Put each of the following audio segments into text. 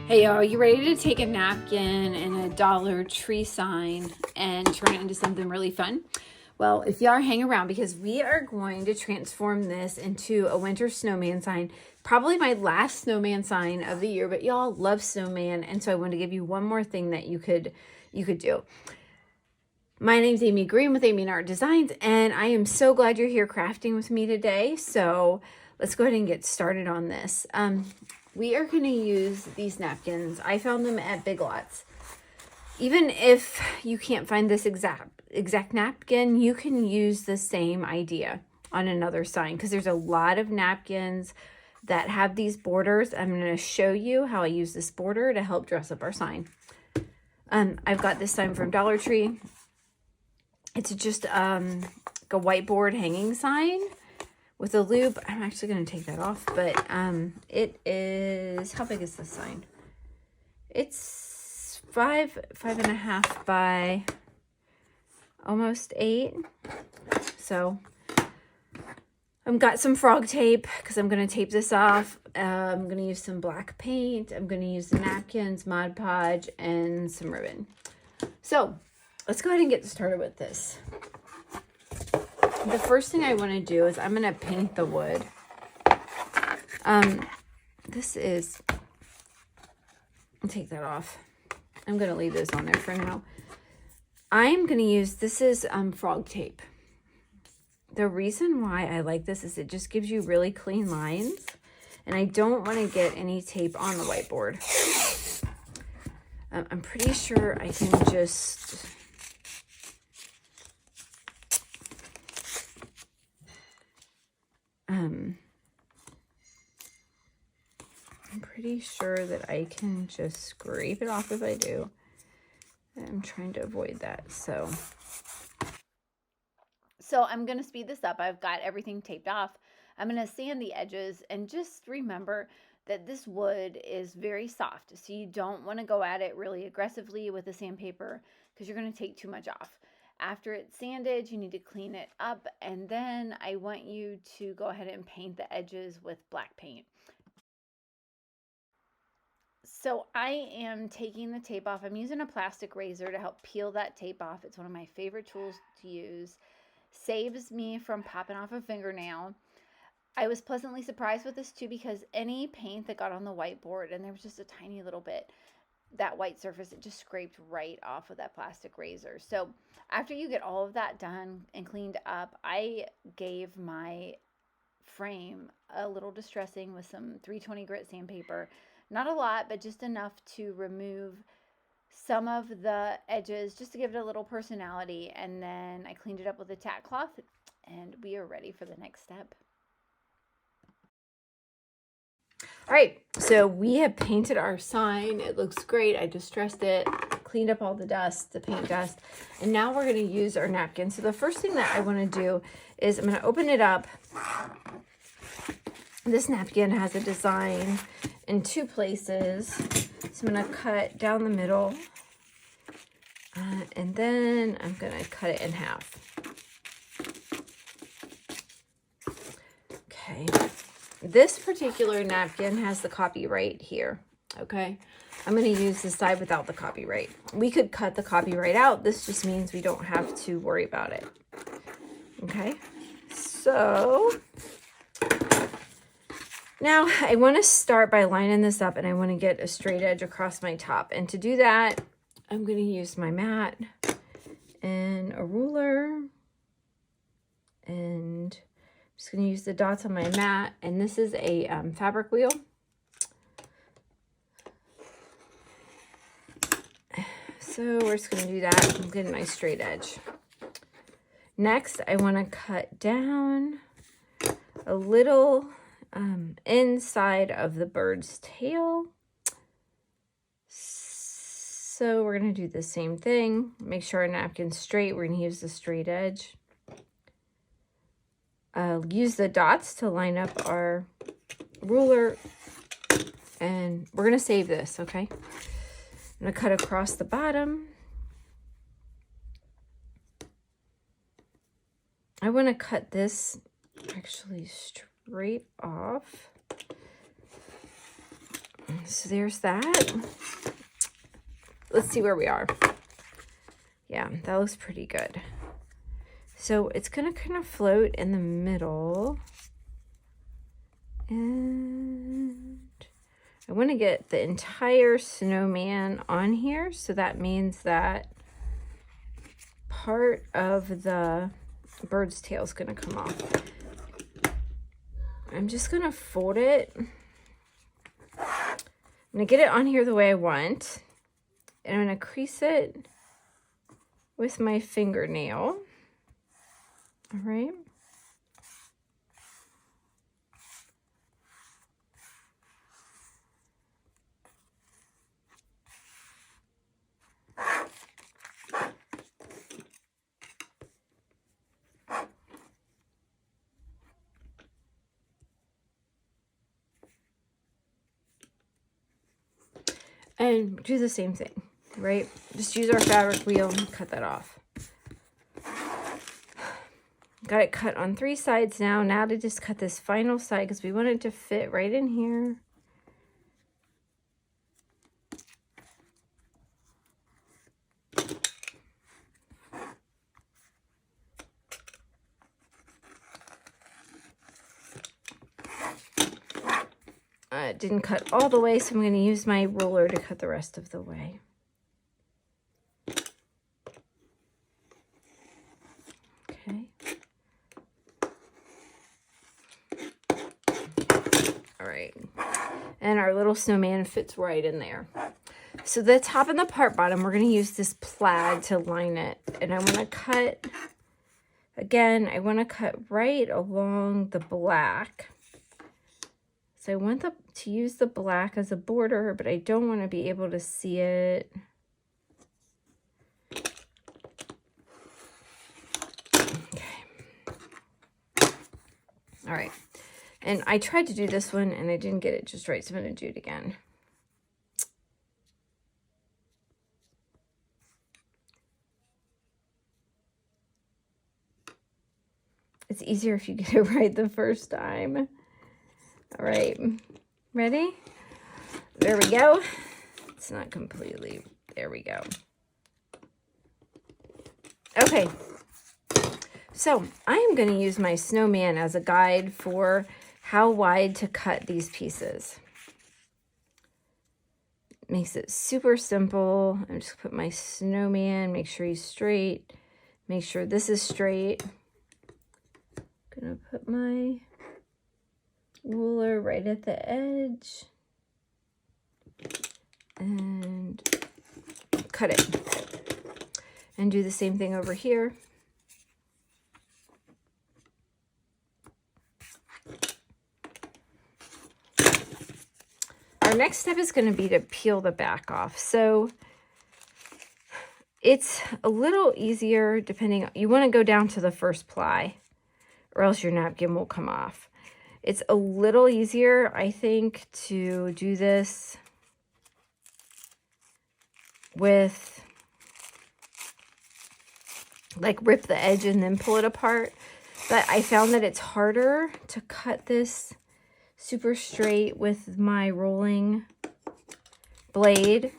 Hey, are you ready to take a napkin and a Dollar Tree sign and turn it into something really fun? Well, if you are, hang around because we are going to transform this into a winter snowman sign. Probably my last snowman sign of the year, but y'all love snowman, and so I want to give you one more thing that you could do. My name's Amy Green with Amy and Art Designs, and I am so glad you're here crafting with me today. So let's go ahead and get started on this. We are going to use these napkins. I found them at Big Lots. Even if you can't find this exact napkin, you can use the same idea on another sign because there's a lot of napkins that have these borders. I'm going to show you how I use this border to help dress up our sign. I've got this sign from Dollar Tree. It's just like a whiteboard hanging sign with a loop. I'm actually going to take that off, but it is, how big is this sign? It's 5.5 by almost 8. So I've got some frog tape because I'm going to tape this off. I'm going to use some black paint. I'm going to use the napkins, Mod Podge, and some ribbon. So let's go ahead and get started with this. The first thing I want to do is I'm going to paint the wood. This is, I'll take that off. I'm going to leave this on there for now. I'm going to use, this is frog tape. The reason why I like this is it just gives you really clean lines. And I don't want to get any tape on the whiteboard. I'm pretty sure I can just... I'm pretty sure that I can just scrape it off if I do. I'm trying to avoid that. So I'm going to speed this up. I've got everything taped off. I'm going to sand the edges, and just remember that this wood is very soft. So you don't want to go at it really aggressively with the sandpaper because you're going to take too much off. After it's sanded, you need to clean it up, and then I want you to go ahead and paint the edges with black paint. So I am taking the tape off. I'm using a plastic razor to help peel that tape off. It's one of my favorite tools to use. Saves me from popping off a fingernail. I was pleasantly surprised with this too because any paint that got on the whiteboard, and there was just a tiny little bit, that white surface, it just scraped right off with that plastic razor. So after you get all of that done and cleaned up, I gave my frame a little distressing with some 320 grit sandpaper. Not a lot, but just enough to remove some of the edges, just to give it a little personality. And then I cleaned it up with a tack cloth, and we are ready for the next step. All right, so we have painted our sign. It looks great. I distressed it, cleaned up all the dust, the paint dust, and now we're going to use our napkin. So the first thing that I want to do is I'm going to open it up. This napkin has a design in 2 places. So I'm going to cut down the middle, and then I'm going to cut it in half. Okay. This particular napkin has the copyright here, okay? I'm going to use the side without the copyright. We could cut the copyright out. This just means we don't have to worry about it, okay? So now I want to start by lining this up, and I want to get a straight edge across my top. And to do that, I'm going to use my mat and a ruler, and I'm just going to use the dots on my mat, and this is a fabric wheel. So we're just going to do that and get a nice straight edge. Next, I want to cut down a little inside of the bird's tail. So we're going to do the same thing. Make sure our napkin's straight. We're going to use the straight edge. Use the dots to line up our ruler, and we're going to save this, okay? I'm going to cut across the bottom. I want to cut this actually straight off. So there's that. Let's see where we are. Yeah, that looks pretty good. So it's going to kind of float in the middle. And I want to get the entire snowman on here. So that means that part of the bird's tail is going to come off. I'm just going to fold it. I'm going to get it on here the way I want. And I'm going to crease it with my fingernail. All right. And do the same thing, right? Just use our fabric wheel and cut that off. Got it cut on 3 sides now. Now to just cut this final side because we want it to fit right in here. It didn't cut all the way, so I'm going to use my ruler to cut the rest of the way. Okay. All right. And our little snowman fits right in there. So the top and the part bottom, we're going to use this plaid to line it. And I want to cut, again, I want to cut right along the black. So I want to use the black as a border, but I don't want to be able to see it. Okay. All right. And I tried to do this one and I didn't get it just right, so I'm going to do it again. It's easier if you get it right the first time. All right, ready? There we go. It's not completely, there we go. Okay, so I am going to use my snowman as a guide for how wide to cut these pieces. Makes it super simple. I'm just going to put my snowman, make sure he's straight, make sure this is straight. I'm going to put my ruler right at the edge and cut it. And do the same thing over here. Our next step is going to be to peel the back off. So it's a little easier depending, you want to go down to the first ply or else your napkin will come off. It's a little easier, I think, to do this with, like, rip the edge and then pull it apart. But I found that it's harder to cut this super straight with my rolling blade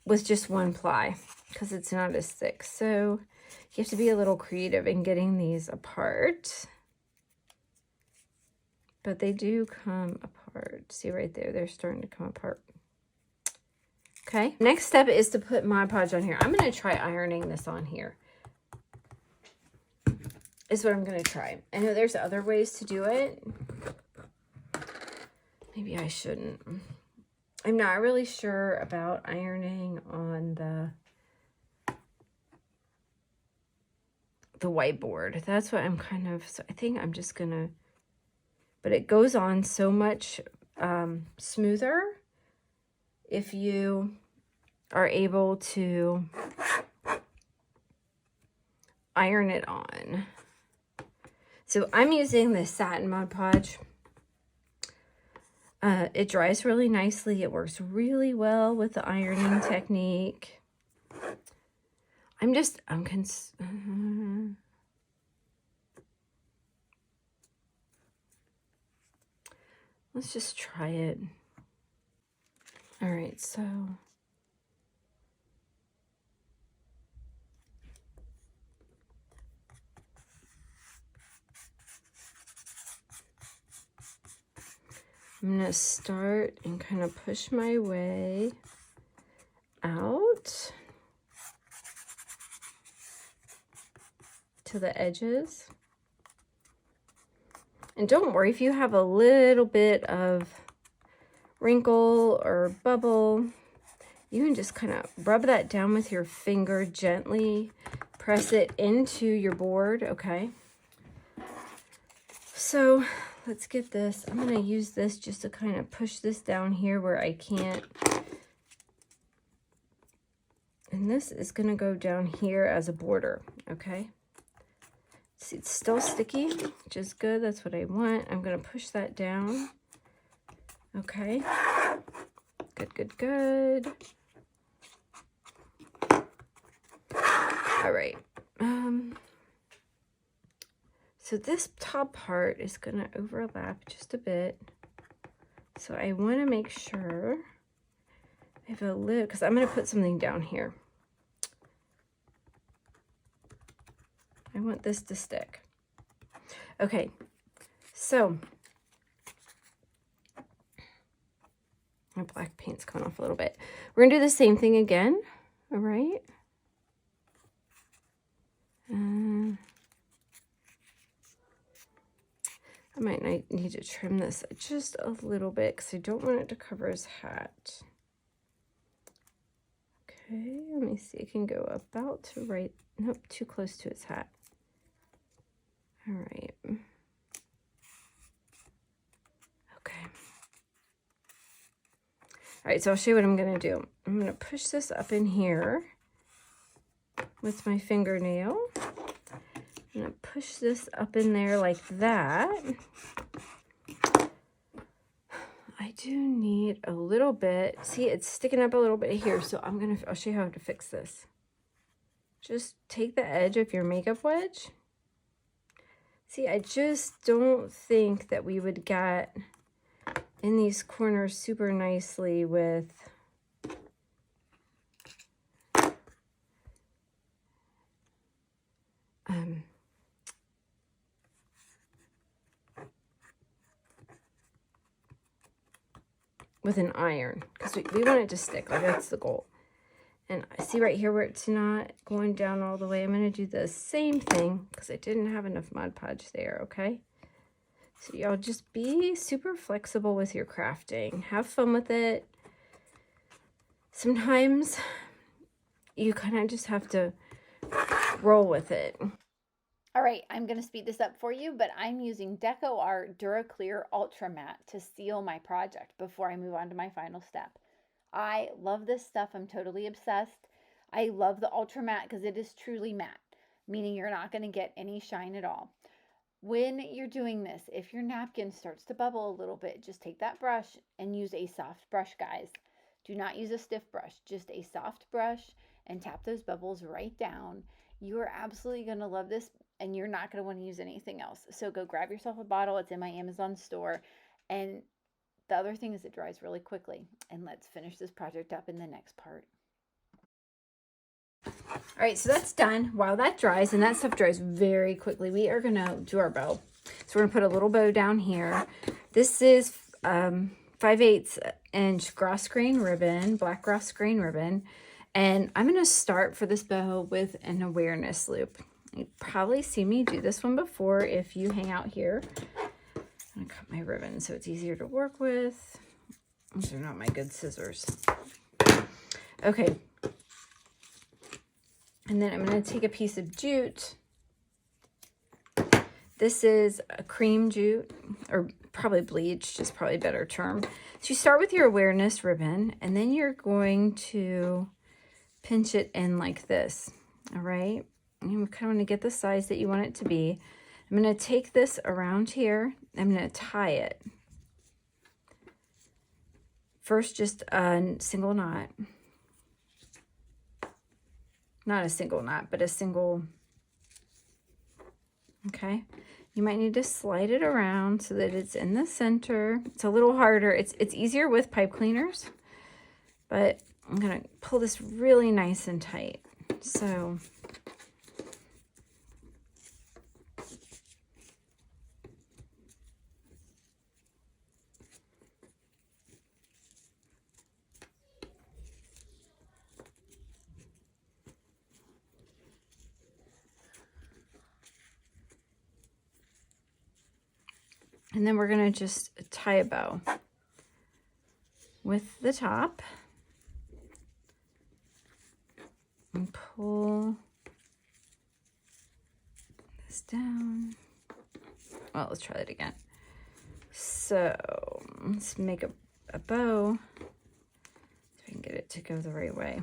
with just one ply because it's not as thick. So you have to be a little creative in getting these apart. But they do come apart. See right there, they're starting to come apart. Okay, next step is to put Mod Podge on here. I'm going to try ironing this on here. Is what I'm going to try. I know there's other ways to do it. Maybe I shouldn't. I'm not really sure about ironing on the whiteboard. That's what I'm kind of, so I think I'm just going to, but it goes on so much smoother if you are able to iron it on. So I'm using this satin Mod Podge. It dries really nicely. It works really well with the ironing technique. Let's just try it. All right, so I'm gonna start and kind of push my way out to the edges. And don't worry if you have a little bit of wrinkle or bubble, you can just kind of rub that down with your finger gently, press it into your board, okay? So let's get this. I'm gonna use this just to kind of push this down here where I can't. And this is gonna go down here as a border, okay? See, it's still sticky, which is good. That's what I want. I'm gonna push that down. Okay. Good, good, good. All right. So this top part is gonna overlap just a bit. So I wanna make sure I have a lid, because I'm gonna put something down here. I want this to stick. Okay, so my black paint's coming off a little bit. We're gonna do the same thing again, all right? I might need to trim this just a little bit because I don't want it to cover his hat. Okay, let me see. It can go about to right, nope, too close to his hat. All right. Okay. All right, so I'll show you what I'm gonna do. I'm gonna push this up in here with my fingernail. I'm gonna push this up in there like that. I do need a little bit. See, it's sticking up a little bit here, so I'll show you how to fix this. Just take the edge of your makeup wedge. See, I just don't think that we would get in these corners super nicely with an iron, because we want it to stick. Like, that's the goal. And I see right here where it's not going down all the way. I'm going to do the same thing because I didn't have enough Mod Podge there, okay? So y'all just be super flexible with your crafting. Have fun with it. Sometimes you kind of just have to roll with it. All right, I'm going to speed this up for you, but I'm using Decor Duraclear Ultra Matte to seal my project before I move on to my final step. I love this stuff. I'm totally obsessed. I love the Ultra Matte because it is truly matte, meaning you're not going to get any shine at all. When you're doing this, if your napkin starts to bubble a little bit, just take that brush and use a soft brush, guys. Do not use a stiff brush, just a soft brush, and tap those bubbles right down. You are absolutely going to love this, and you're not going to want to use anything else. So go grab yourself a bottle. It's in my Amazon store. And the other thing is it dries really quickly. And let's finish this project up in the next part. All right, so that's done. While that dries, and that stuff dries very quickly, we are going to do our bow. So we're going to put a little bow down here. This is 5/8 inch grosgrain ribbon, black grosgrain ribbon. And I'm going to start for this bow with an awareness loop. You've probably seen me do this one before if you hang out here. I'm going to cut my ribbon so it's easier to work with. These are not my good scissors. Okay. And then I'm going to take a piece of jute. This is a cream jute, or probably bleached is probably a better term. So you start with your awareness ribbon, and then you're going to pinch it in like this, all right? And you kind of want to get the size that you want it to be. I'm going to take this around here. I'm going to tie it. First, just a single knot. Not a single knot, but a single, okay? You might need to slide it around so that it's in the center. It's a little harder. It's easier with pipe cleaners. but I'm gonna pull this really nice and tight. So and then we're gonna just tie a bow with the top and pull this down. Well, let's try that again. So let's make a bow so we can get it to go the right way.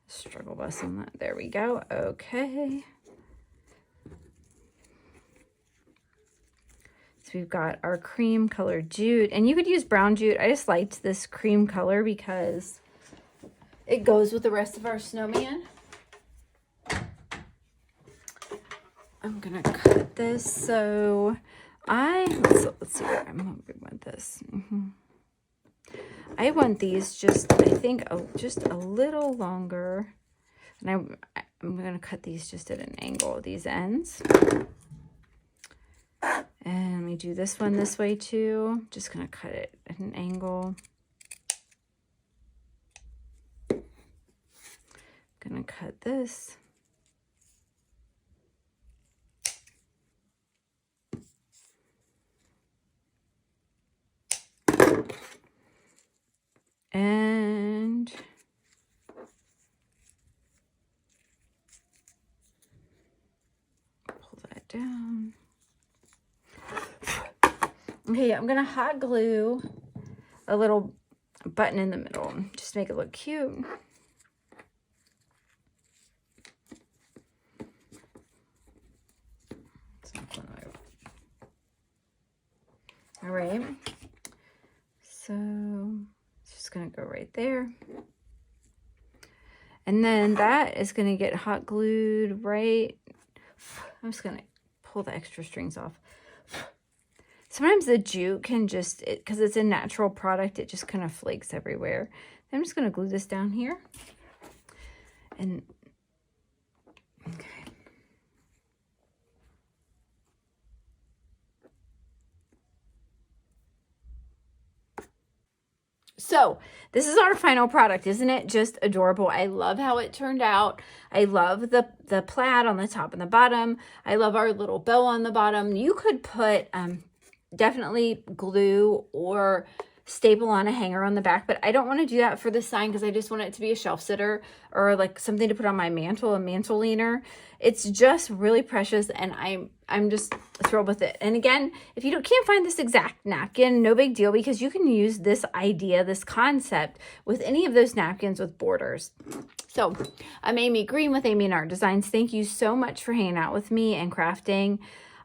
Struggle bus on that. There we go. Okay. So we've got our cream colored jute, and you could use brown jute. I just liked this cream color because it goes with the rest of our snowman. I'm gonna cut this. So let's see where I'm hoping with this. I want these just, I think, just a little longer, and I'm gonna cut these just at an angle, these ends. And we do this one this way too. Just gonna cut it at an angle. Gonna cut this. And pull that down. Okay, I'm gonna hot glue a little button in the middle, just to make it look cute. All right, so it's just gonna go right there. And then that is gonna get hot glued right. I'm just gonna pull the extra strings off. Sometimes the jute can just, because it's a natural product, it just kind of flakes everywhere. I'm just going to glue this down here. And, okay. So this is our final product. Isn't it just adorable? I love how it turned out. I love the plaid on the top and the bottom. I love our little bow on the bottom. You could put definitely glue or staple on a hanger on the back, but I don't want to do that for this sign because I just want it to be a shelf sitter or like something to put on my mantle, a mantle leaner. It's just really precious, and I'm just thrilled with it. And again, if you can't find this exact napkin, no big deal, because you can use this idea, this concept with any of those napkins with borders. So I'm Amy Green with Amy and Art Designs. Thank you so much for hanging out with me and crafting.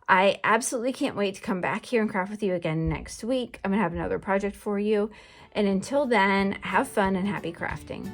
I absolutely can't wait to come back here and craft with you again next week. I'm gonna have another project for you. And until then, have fun and happy crafting.